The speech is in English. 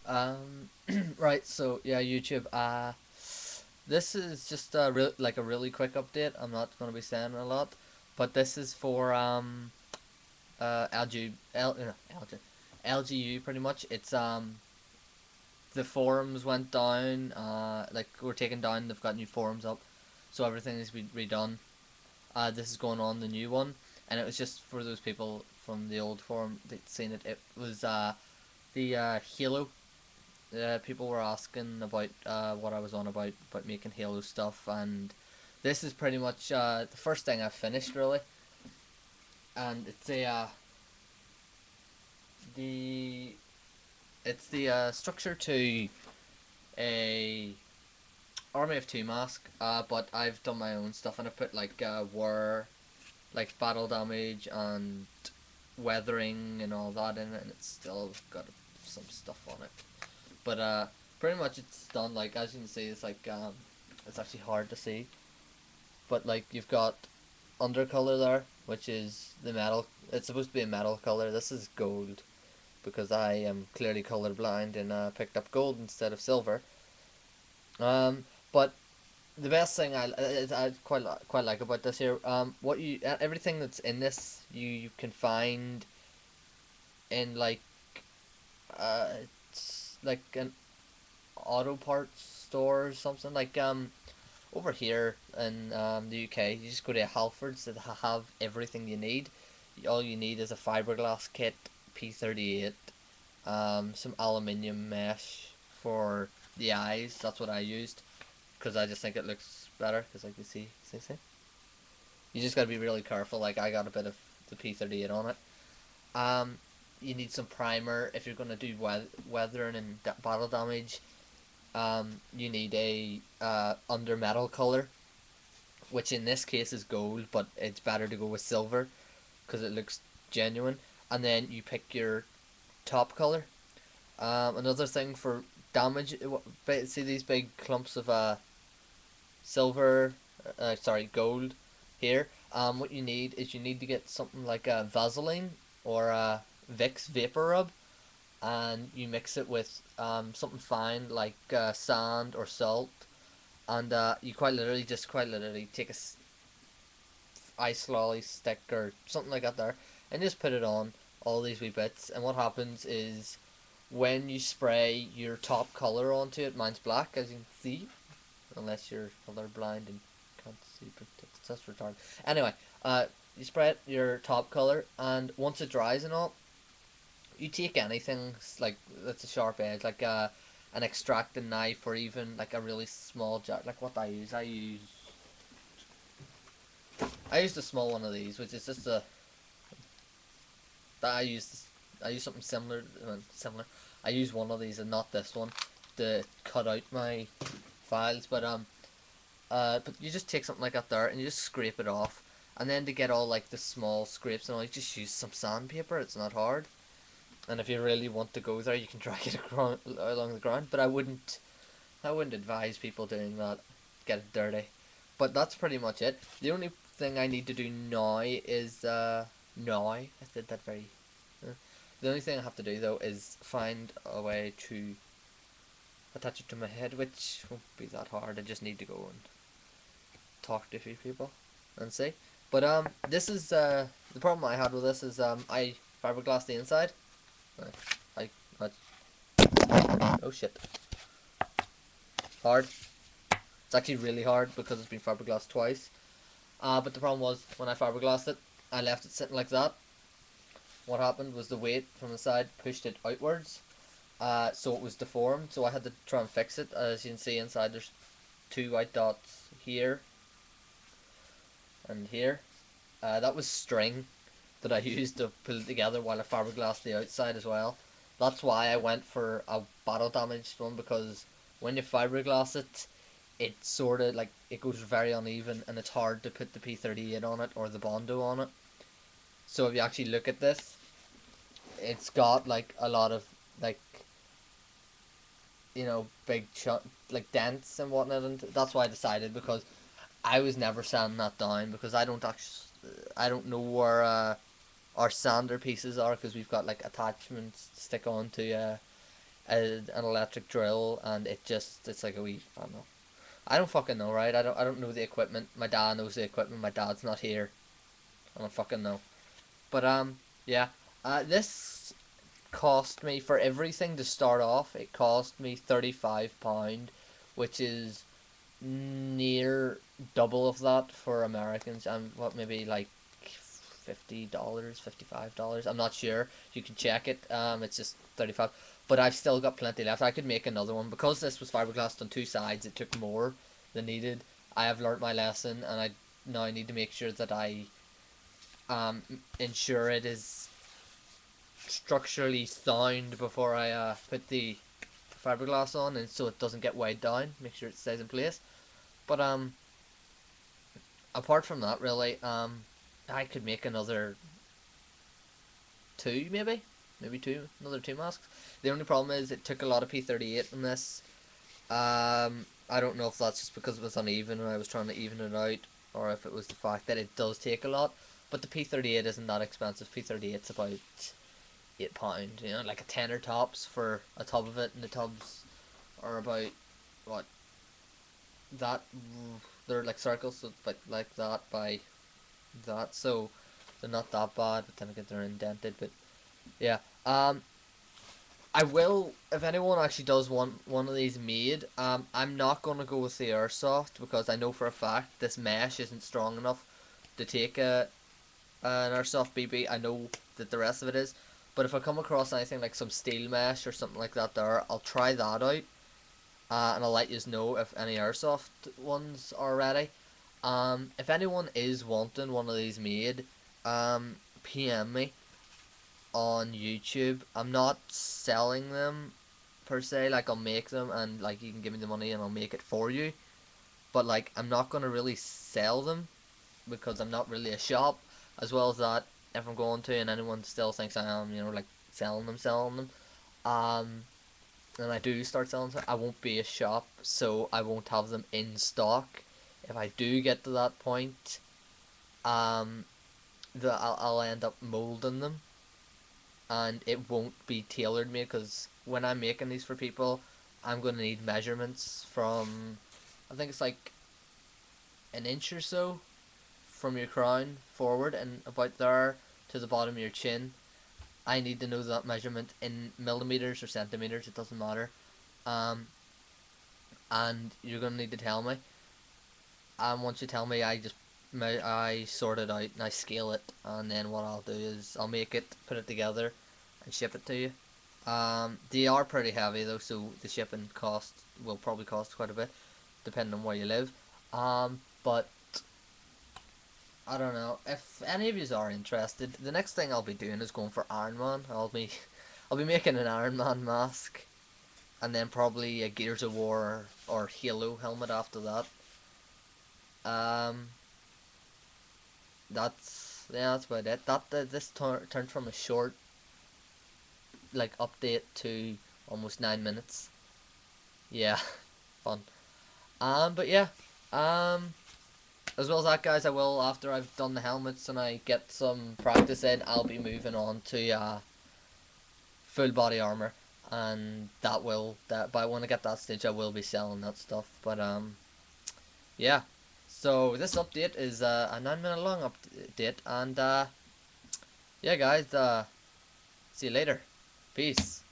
Right. So yeah, YouTube. This is just a like a really quick update. I'm not gonna be saying a lot, but this is for LGU pretty much. It's the forums went down. Like were taken down. They've got new forums up, so everything is redone. This is going on the new one, and it was just for those people from the old forum that seen it. It was the Halo. People were asking about what I was on about making Halo stuff, and this is pretty much the first thing I finished really, and the it's the structure to a Army of Two mask, but I've done my own stuff and I put like war, like battle damage and weathering and all that in it, and it's still got some stuff on it. But pretty much it's done. Like as you can see, it's actually hard to see, but like you've got undercolor there, which is the metal. It's supposed to be a metal color. This is gold because I am clearly colorblind and picked up gold instead of silver. But the best thing I quite like about this here, what you everything that's in this you can find in like it's like an auto parts store or something like over here in the UK. You just go to Halfords that have everything you need. All you need is a fiberglass kit, P38, some aluminium mesh for the eyes. That's what I used because I just think it looks better. Because like you see, you just gotta be really careful. Like I got a bit of the P38 on it. Um, you need some primer if you're gonna do weathering and battle damage. You need a under metal color, which in this case is gold, but it's better to go with silver because it looks genuine. And then you pick your top color. Another thing for damage, see these big clumps of silver, sorry, gold here. What you need is you need to get something like a Vaseline or a Vicks Vapor Rub, and you mix it with something fine like sand or salt, and you quite literally take a ice lolly stick or something like that there, and just put it on all these wee bits. And what happens is when you spray your top color onto it, mine's black as you can see, unless you're colorblind and can't see, but that's retarded. Anyway, you spray it your top color, and once it dries and all, you take anything like that's a sharp edge, like an extracting knife, or even like a really small jar. Like what I used a small one of these, which is just a that I use something similar. Similar. I use one of these and not this one to cut out my files, but you just take something like that there and you just scrape it off, and then to get all like the small scrapes and all, you just use some sandpaper. It's not hard, and if you really want to go there, you can drag it along the ground. But I wouldn't advise people doing that. Get it dirty. But that's pretty much it. The only thing I need to do now is I said that very. Uh, the only thing I have to do though is find a way to attach it to my head, which won't be that hard. I just need to go and talk to a few people and see. But this is the problem I had with this is I fiberglass the inside. I, I oh shit, hard. It's actually really hard because it's been fiberglassed twice. But the problem was when I fiberglassed it, I left it sitting like that. What happened was the weight from the side pushed it outwards, so it was deformed. So I had to try and fix it. As you can see inside, there's two white dots here and here. That was string that I used to pull it together while I fiberglassed the outside as well. That's why I went for a battle damaged one, because when you fiberglass it, it sort of like it goes very uneven and it's hard to put the P38 on it or the Bondo on it. So if you actually look at this, it's got like a lot of like big like dents and whatnot, and that's why I decided, because I was never sanding that down, because I don't know where our sander pieces are, because we've got like attachments to stick onto an electric drill, and it's like a wee, I don't know. I don't fucking know, right? I don't know the equipment. My dad knows the equipment. My dad's not here. I don't fucking know. But yeah. This cost me for everything to start off. It cost me £35, which is near double of that for Americans. And what, maybe like $50, $55. I'm not sure. You can check it. It's just 35. But I've still got plenty left. I could make another one because this was fiberglass on two sides. It took more than needed. I have learnt my lesson, and I now need to make sure that I ensure it is structurally sound before I put the fiberglass on, and so it doesn't get weighed down. Make sure it stays in place. But apart from that, really, I could make another two, maybe two, another two masks. The only problem is it took a lot of P38 in this. I don't know if that's just because it was uneven and I was trying to even it out, or if it was the fact that it does take a lot. But the P38 isn't that expensive. P38's about £8, like a tenner tops for a tub of it, and the tubs are about what, that, they're like circles, so like that by that, so they're not that bad, but then again they're indented. But yeah, I will, if anyone actually does want one of these made, I'm not gonna go with the airsoft because I know for a fact this mesh isn't strong enough to take an airsoft BB. I know that the rest of it is, but if I come across anything like some steel mesh or something like that there, I'll try that out, and I'll let you know if any airsoft ones are ready. If anyone is wanting one of these made, PM me on YouTube. I'm not selling them per se. Like, I'll make them, and like you can give me the money and I'll make it for you. But like, I'm not gonna really sell them because I'm not really a shop. As well as that, if I'm going to and anyone still thinks I am, like selling them, um, and I do start selling them, I won't be a shop, so I won't have them in stock. If I do get to that point, um, I'll end up molding them, and it won't be tailored made because when I'm making these for people, I'm gonna need measurements from, I think it's like an inch or so from your crown forward and about there to the bottom of your chin. I need to know that measurement in millimeters or centimeters. It doesn't matter. Um, and you're gonna need to tell me. And once you tell me, I sort it out and I scale it, and then what I'll do is I'll make it, put it together, and ship it to you. They are pretty heavy though, so the shipping cost will probably cost quite a bit, depending on where you live. But I don't know if any of you are interested. The next thing I'll be doing is going for Iron Man. I'll be making an Iron Man mask, and then probably a Gears of War or Halo helmet after that. Um, that's about it. This turned from a short like update to almost 9 minutes. Yeah, fun. But yeah, um, as well as that, guys, I will, after I've done the helmets and I get some practice in, I'll be moving on to full body armor, and by when I get that stage, I will be selling that stuff. But yeah. So this update is a 9 minute long update, and yeah, guys, see you later. Peace.